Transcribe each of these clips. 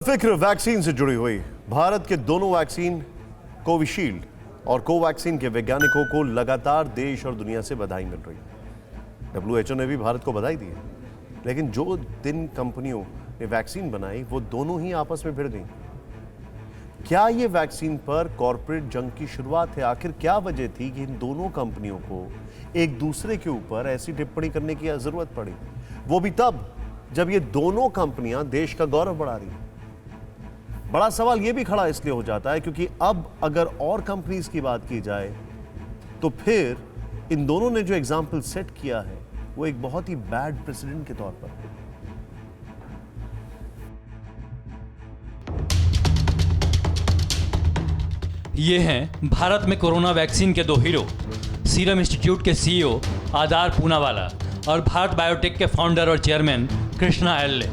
फिक्र वैक्सीन से जुड़ी हुई। भारत के दोनों वैक्सीन कोविशील्ड और कोवैक्सीन के वैज्ञानिकों को लगातार देश और दुनिया से बधाई मिल रही है। WHO ने भी भारत को बधाई दी है, लेकिन जो दिन कंपनियों ने वैक्सीन बनाई वो दोनों ही आपस में भिड़ गई। क्या ये वैक्सीन पर कॉर्पोरेट जंग की शुरुआत है? आखिर क्या वजह थी कि इन दोनों कंपनियों को एक दूसरे के ऊपर ऐसी टिप्पणी करने की जरूरत पड़ी, वो भी तब जब ये दोनों कंपनियां देश का गौरव बढ़ा रही हैं? बड़ा सवाल यह भी खड़ा इसलिए हो जाता है क्योंकि अब अगर और कंपनीज की बात की जाए तो फिर इन दोनों ने जो एग्जाम्पल सेट किया है वो एक बहुत ही बैड प्रेसिडेंट के तौर पर है। ये हैं भारत में कोरोना वैक्सीन के दो हीरो, सीरम इंस्टीट्यूट के सीईओ आदार पूनावाला और भारत बायोटेक के फाउंडर और चेयरमैन कृष्णा एल्ले।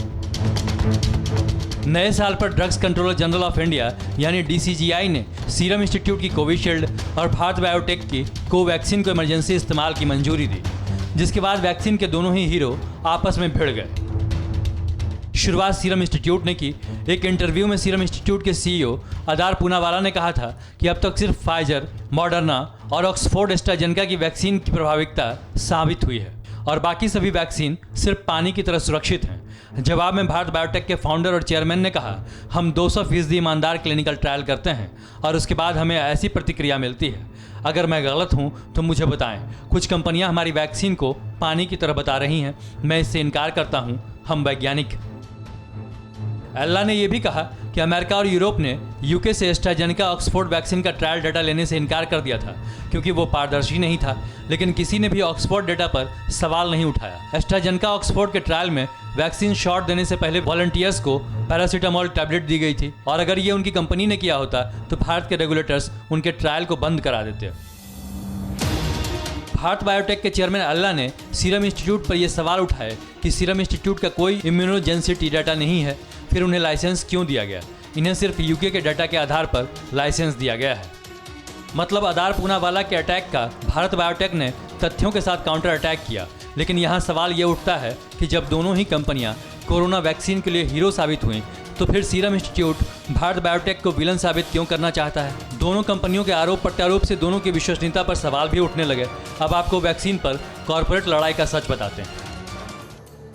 नए साल पर drugs controller general of India यानी DCGI ने सीरम इंस्टीट्यूट की कोविशील्ड और भारत बायोटेक की कोवैक्सीन को इमरजेंसी इस्तेमाल की मंजूरी दी, जिसके बाद वैक्सीन के दोनों ही हीरो आपस में भिड़ गए। शुरुआत सीरम इंस्टीट्यूट ने की। एक इंटरव्यू में सीरम इंस्टीट्यूट के सीईओ आदार पूनावाला ने कहा था कि अब तक सिर्फ फाइजर, मॉडर्ना और ऑक्सफोर्ड एस्ट्राजेनेका की वैक्सीन की प्रभाविकता साबित हुई है और बाकी सभी वैक्सीन सिर्फ पानी की तरह सुरक्षित हैं। जवाब में भारत बायोटेक के फाउंडर और चेयरमैन ने कहा, हम 200% ईमानदार क्लिनिकल ट्रायल करते हैं और उसके बाद हमें ऐसी प्रतिक्रिया मिलती है। अगर मैं गलत हूं तो मुझे बताएं। कुछ कंपनियां हमारी वैक्सीन को पानी की तरह बता रही हैं, मैं इससे इनकार करता हूं, हम वैज्ञानिक। एल्ला ने यह भी कहा कि अमेरिका और यूरोप ने यूके से एस्ट्राजेनेका ऑक्सफोर्ड वैक्सीन का ट्रायल डेटा लेने से इनकार कर दिया था क्योंकि वो पारदर्शी नहीं था, लेकिन किसी ने भी ऑक्सफोर्ड डेटा पर सवाल नहीं उठाया। एस्ट्राजेनेका ऑक्सफोर्ड के ट्रायल में वैक्सीन शॉट देने से पहले वॉलंटियर्स को पैरासीटामोल टैबलेट दी गई थी और अगर ये उनकी कंपनी ने किया होता तो भारत के रेगुलेटर्स उनके ट्रायल को बंद करा देते। भारत बायोटेक के चेयरमैन एल्ला ने सीरम इंस्टीट्यूट पर यह सवाल उठाए कि सीरम इंस्टीट्यूट का कोई इम्यूनोजेनिसिटी डाटा नहीं है, फिर उन्हें लाइसेंस क्यों दिया गया? इन्हें सिर्फ यूके के डाटा के आधार पर लाइसेंस दिया गया है। मतलब आदार पूनावाला के अटैक का भारत बायोटेक ने तथ्यों के साथ काउंटर अटैक किया, लेकिन यहाँ सवाल ये उठता है कि जब दोनों ही कंपनियां कोरोना वैक्सीन के लिए हीरो साबित हुई तो फिर सीरम इंस्टीट्यूट भारत बायोटेक को विलन साबित क्यों करना चाहता है? दोनों कंपनियों के आरोप प्रत्यारोप से दोनों की विश्वसनीयता पर सवाल भी उठने लगे। अब आपको वैक्सीन पर कॉर्पोरेट लड़ाई का सच बताते हैं।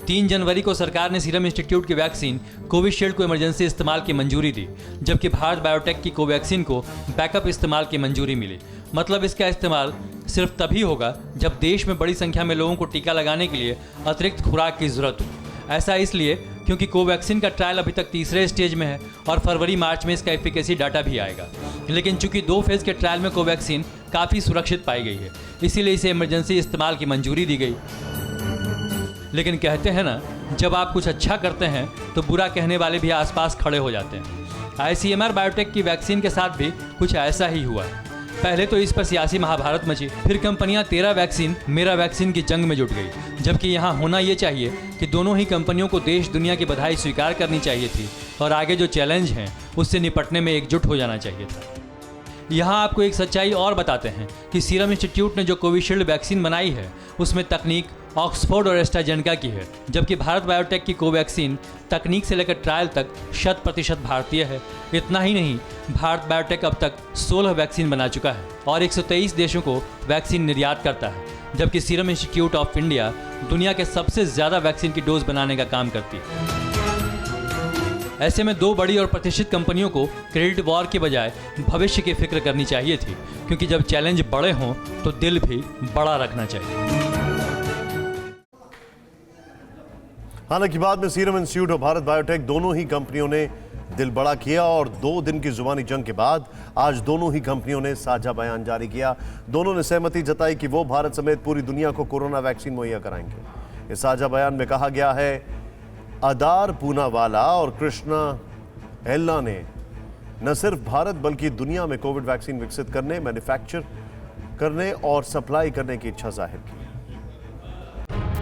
3 जनवरी को सरकार ने सीरम इंस्टीट्यूट की वैक्सीन कोविशील्ड को इमरजेंसी इस्तेमाल की मंजूरी दी, जबकि भारत बायोटेक की कोवैक्सीन को बैकअप इस्तेमाल की मंजूरी मिली। मतलब इसका इस्तेमाल सिर्फ तभी होगा जब देश में बड़ी संख्या में लोगों को टीका लगाने के लिए अतिरिक्त खुराक की जरूरत हो। ऐसा इसलिए क्योंकि कोवैक्सीन का ट्रायल अभी तक तीसरे स्टेज में है और फरवरी-मार्च में इसका एफिकेसी डाटा भी आएगा। लेकिन चूंकि 2 फेज के ट्रायल में कोवैक्सीन काफ़ी सुरक्षित पाई गई है, इसीलिए इसे इमरजेंसी इस्तेमाल की मंजूरी दी गई। लेकिन कहते हैं ना, जब आप कुछ अच्छा करते हैं तो बुरा कहने वाले भी आसपास खड़े हो जाते हैं। ICMR बायोटेक की वैक्सीन के साथ भी कुछ ऐसा ही हुआ। पहले तो इस पर सियासी महाभारत मची, फिर कंपनियां तेरा वैक्सीन मेरा वैक्सीन की जंग में जुट गई, जबकि यहाँ होना ये चाहिए कि दोनों ही कंपनियों को देश दुनिया की बधाई स्वीकार करनी चाहिए थी और आगे जो चैलेंज हैं उससे निपटने में एकजुट हो जाना चाहिए था। यहाँ आपको एक सच्चाई और बताते हैं कि सीरम इंस्टीट्यूट ने जो कोविशील्ड वैक्सीन बनाई है उसमें तकनीक ऑक्सफोर्ड और एस्ट्राजेनेका की है, जबकि भारत बायोटेक की कोवैक्सीन तकनीक से लेकर ट्रायल तक 100% भारतीय है। इतना ही नहीं, भारत बायोटेक अब तक 16 वैक्सीन बना चुका है और 123 देशों को वैक्सीन निर्यात करता है, जबकि सीरम इंस्टीट्यूट ऑफ इंडिया दुनिया के सबसे ज़्यादा वैक्सीन की डोज बनाने का काम करती है। ऐसे में 2 बड़ी और प्रतिष्ठित कंपनियों को क्रेडिट वॉर के बजाय भविष्य की फिक्र करनी चाहिए थी, क्योंकि जब चैलेंज बड़े हों तो दिल भी बड़ा रखना चाहिए। हालांकि बाद में सीरम इंस्टीट्यूट और भारत बायोटेक दोनों ही कंपनियों ने दिल बड़ा किया और 2 दिन की जुबानी जंग के बाद आज दोनों ही कंपनियों ने साझा बयान जारी किया। दोनों ने सहमति जताई कि वो भारत समेत पूरी दुनिया को कोरोना वैक्सीन मुहैया कराएंगे। इस साझा बयान में कहा गया है, आदार पूनावाला और कृष्णा एल्ला ने न सिर्फ भारत बल्कि दुनिया में कोविड वैक्सीन विकसित करने, मैन्युफैक्चर करने और सप्लाई करने की इच्छा जाहिर की।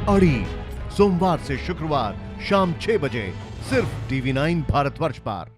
अड़ी सोमवार से शुक्रवार शाम 6 बजे सिर्फ TV9 भारतवर्ष पर।